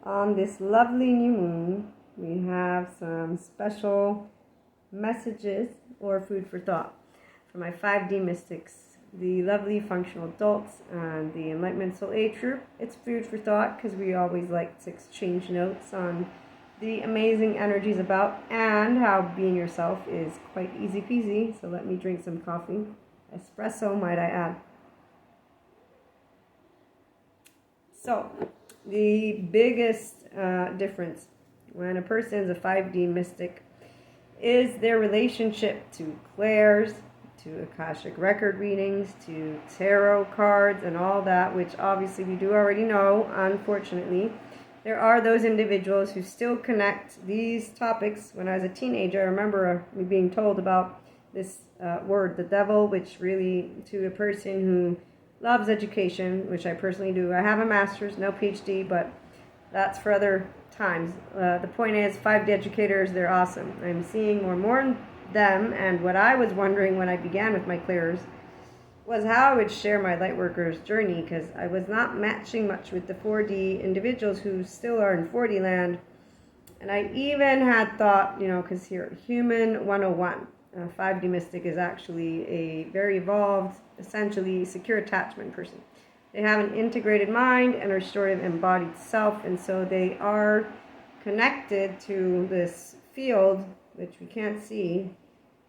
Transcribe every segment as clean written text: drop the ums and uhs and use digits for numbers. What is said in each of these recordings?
On this lovely new moon, we have some special messages or food for thought for my 5D mystics, the lovely functional adults, and the Enlightenment Soul Age group. It's food for thought because we always like to exchange notes on the amazing energies about and how being yourself is quite easy peasy. So let me drink some coffee. Espresso, might I add. So, the biggest difference when a person is a 5D mystic is their relationship to clairs, to Akashic record readings, to tarot cards, and all that, which obviously we do already know. Unfortunately, there are those individuals who still connect these topics. When I was a teenager, I remember me being told about this word, the devil, which really, to a person who loves education, which I personally do. I have a master's, no PhD, but that's for other times. The point is, 5D educators, they're awesome. I'm seeing more and more them, and what I was wondering when I began with my clairs was how I would share my lightworkers journey, because I was not matching much with the 4D individuals who still are in 4D land. And I even had thought, because here, Human 101, 5D mystic is actually a very evolved, essentially secure attachment person. They have an integrated mind and a restorative embodied self, and so they are connected to this field, which we can't see,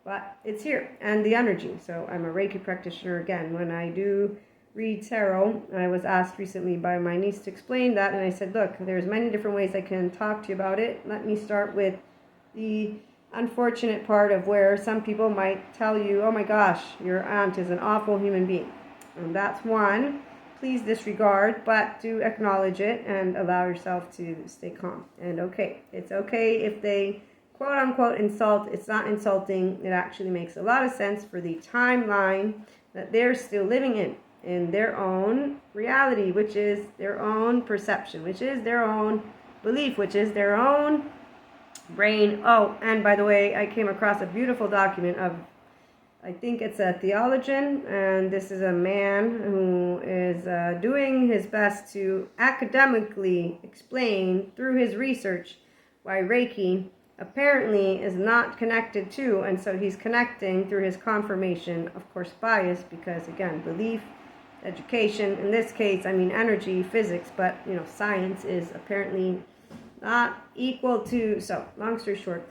but it's here, and the energy. So I'm a Reiki practitioner again. When I do read tarot, I was asked recently by my niece to explain that, and I said, look, there's many different ways I can talk to you about it. Let me start with the unfortunate part of where some people might tell you, oh my gosh, your aunt is an awful human being. And that's one. Please disregard, but do acknowledge it and allow yourself to stay calm. And it's okay if they quote unquote insult. It's not insulting. It actually makes a lot of sense for the timeline that they're still living in their own reality, which is their own perception, which is their own belief, which is their own brain. Oh, and by the way, I came across a beautiful document of, I think it's a theologian, and this is a man who is doing his best to academically explain through his research why Reiki apparently is not connected to, and so he's connecting through his confirmation, of course bias, because again, belief, education, in this case, energy, physics, but science is apparently not equal to, so long story short,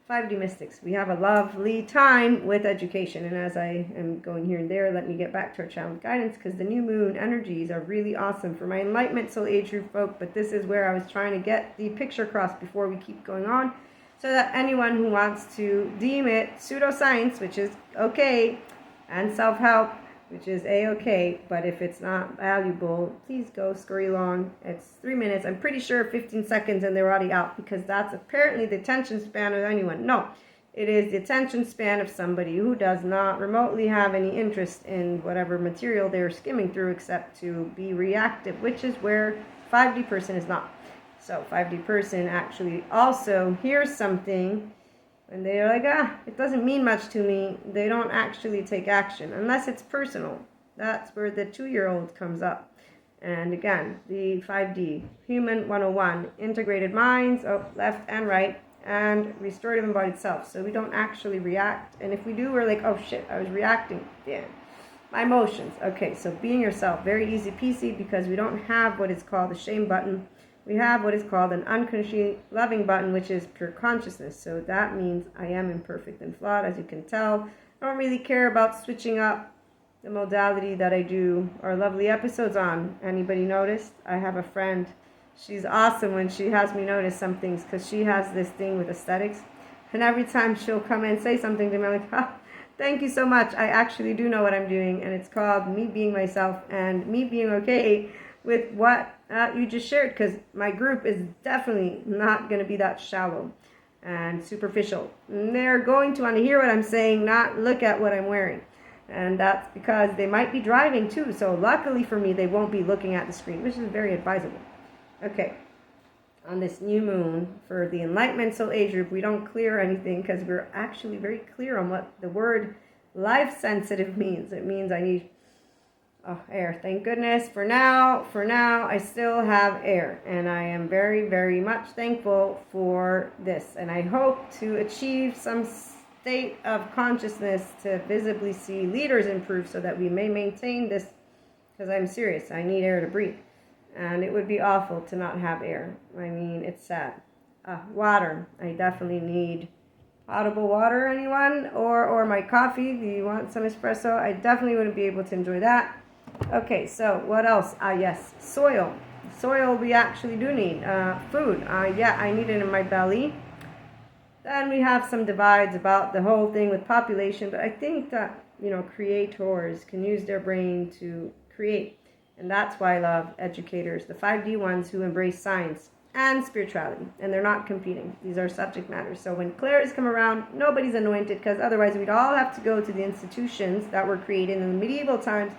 5D mystics, we have a lovely time with education. And as I am going here and there, let me get back to our channel guidance, because the new moon energies are really awesome for my Enlightenment Soul Age group folk, but this is where I was trying to get the picture across before we keep going on, so that anyone who wants to deem it pseudoscience, which is okay, and self-help, which is a-okay, but if it's not valuable, please go scurry along. It's 3 minutes. I'm pretty sure 15 seconds and they're already out, because that's apparently the attention span of anyone. No, it is the attention span of somebody who does not remotely have any interest in whatever material they're skimming through except to be reactive, which is where 5D person is not. So 5D person actually also hears something, and they're like, it doesn't mean much to me. They don't actually take action unless it's personal. That's where the 2-year-old comes up. And again, the 5D, Human 101, integrated minds, left and right, and restorative embodied self. So we don't actually react. And if we do, we're like, oh shit, I was reacting. Yeah, my emotions. Okay, so being yourself, very easy peasy, because we don't have what is called the shame button. We have what is called an unconditionally loving button, which is pure consciousness. So that means I am imperfect and flawed, as you can tell. I don't really care about switching up the modality that I do our lovely episodes on. Anybody noticed? I have a friend. She's awesome when she has me notice some things, because she has this thing with aesthetics. And every time she'll come and say something to me, I'm like, thank you so much. I actually do know what I'm doing. And it's called me being myself and me being okay with what you just shared, because my group is definitely not going to be that shallow and superficial. And they're going to want to hear what I'm saying, not look at what I'm wearing. And that's because they might be driving too. So luckily for me, they won't be looking at the screen, which is very advisable. Okay, on this new moon for the Enlightenment Soul Age group, we don't clear anything, because we're actually very clear on what the word life sensitive means. It means I need Oh, air. Thank goodness. For now, I still have air. And I am very, very much thankful for this. And I hope to achieve some state of consciousness to visibly see leaders improve so that we may maintain this. Because I'm serious. I need air to breathe. And it would be awful to not have air. I mean, it's sad. Water. I definitely need potable water, anyone? Or my coffee. Do you want some espresso? I definitely wouldn't be able to enjoy that. Okay, so what else? Yes, soil. Soil we actually do need. Food. Yeah, I need it in my belly. Then we have some divides about the whole thing with population, but I think that, creators can use their brain to create. And that's why I love educators, the 5D ones who embrace science and spirituality, and they're not competing. These are subject matters. So when clairs come around, nobody's anointed, because otherwise we'd all have to go to the institutions that were created in the medieval times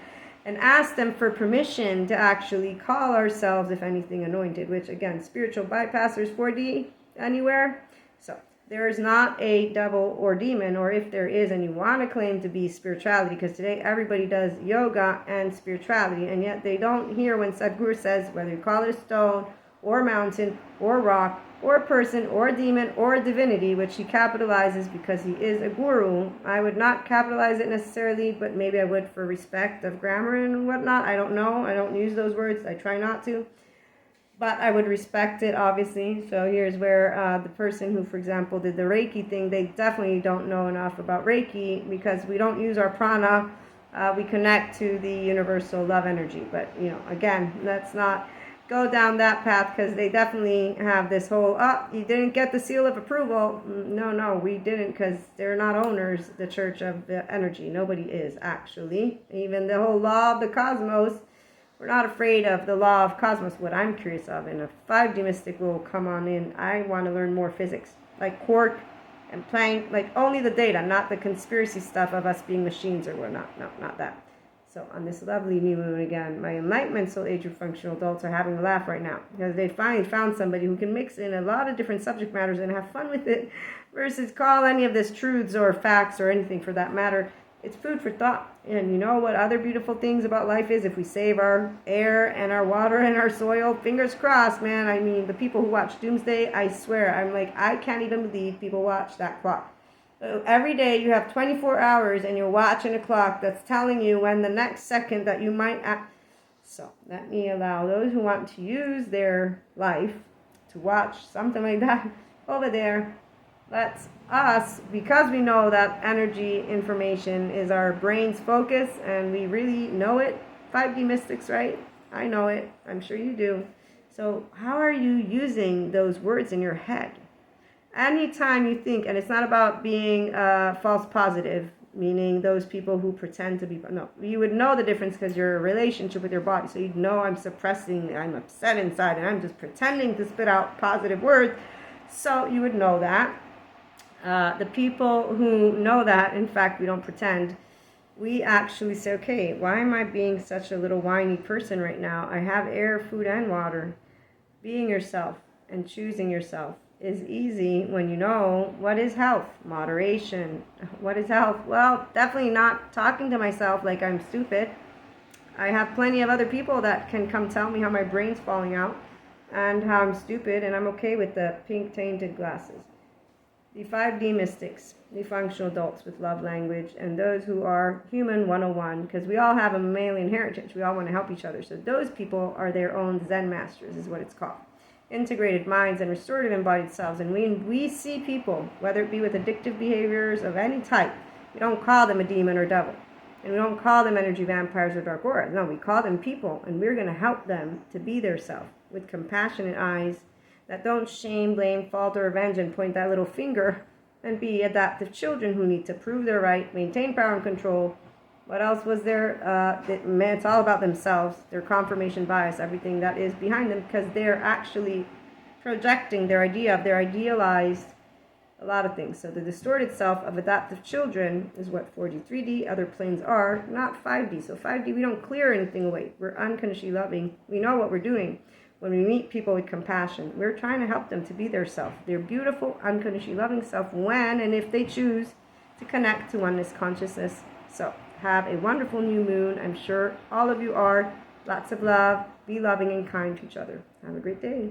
and ask them for permission to actually call ourselves, if anything, anointed, which, again, spiritual bypassers, 4D, anywhere. So there is not a devil or demon, or if there is and you want to claim to be spirituality, because today everybody does yoga and spirituality, and yet they don't hear when Sadhguru says, whether you call it a stone or mountain or rock or person or demon or divinity, which he capitalizes because he is a guru. I would not capitalize it necessarily, but maybe I would for respect of grammar and whatnot. I don't know. I don't use those words. I try not to. But I would respect it, obviously. So here's where the person who, for example, did the Reiki thing, they definitely don't know enough about Reiki, because we don't use our prana. We connect to the universal love energy. But, again, let's not go down that path, because they definitely have this whole, you didn't get the seal of approval. No, we didn't, because they're not owners, the church of the energy. Nobody is, actually. Even the whole law of the cosmos, we're not afraid of the law of cosmos. What I'm curious of, and a 5D mystic will come on in, I want to learn more physics, like quark and Planck, like only the data, not the conspiracy stuff of us being machines or whatnot. No, not that. So on this lovely new moon again, my Enlightenment soul age of functional adults are having a laugh right now, because they finally found somebody who can mix in a lot of different subject matters and have fun with it, versus call any of this truths or facts or anything for that matter. It's food for thought. And you know what other beautiful things about life is? If we save our air and our water and our soil, fingers crossed, man. I mean, the people who watch Doomsday, I swear, I'm like, I can't even believe people watch that clock. Every day you have 24 hours and you're watching a clock that's telling you when the next second that you might act. So let me allow those who want to use their life to watch something like that over there. Let's us, because we know that energy information is our brain's focus and we really know it. 5D mystics, right? I know it. I'm sure you do. So how are you using those words in your head? Anytime you think, and it's not about being false positive, meaning those people who pretend to be, no, you would know the difference because your relationship with your body. So you'd know I'm suppressing, I'm upset inside, and I'm just pretending to spit out positive words. So you would know that. The people who know that, in fact, we don't pretend. We actually say, okay, why am I being such a little whiny person right now? I have air, food, and water. Being yourself and choosing yourself is easy when you know what is health, moderation. What is health? Well, definitely not talking to myself like I'm stupid. I have plenty of other people that can come tell me how my brain's falling out and how I'm stupid, and I'm okay with the pink tainted glasses. The 5D mystics, the functional adults with love language, and those who are human 101, because we all have a mammalian heritage. We all want to help each other. So those people are their own Zen masters, is what it's called. Integrated minds and restorative embodied selves. And when we see people, whether it be with addictive behaviors of any type, we don't call them a demon or devil. And we don't call them energy vampires or dark auras. No, we call them people, and we're going to help them to be their self with compassionate eyes that don't shame, blame, fault, or revenge and point that little finger, and be adaptive children who need to prove their right, maintain power and control. What else was there? It's all about themselves, their confirmation bias, everything that is behind them, because they're actually projecting their idea of their idealized a lot of things. So the distorted self of adaptive children is what 4D, 3D, other planes are, not 5D. So 5D, we don't clear anything away. We're unconditionally loving. We know what we're doing. When we meet people with compassion, we're trying to help them to be their self, their beautiful, unconditionally loving self, when and if they choose to connect to oneness consciousness. So have a wonderful new moon. I'm sure all of you are. Lots of love. Be loving and kind to each other. Have a great day.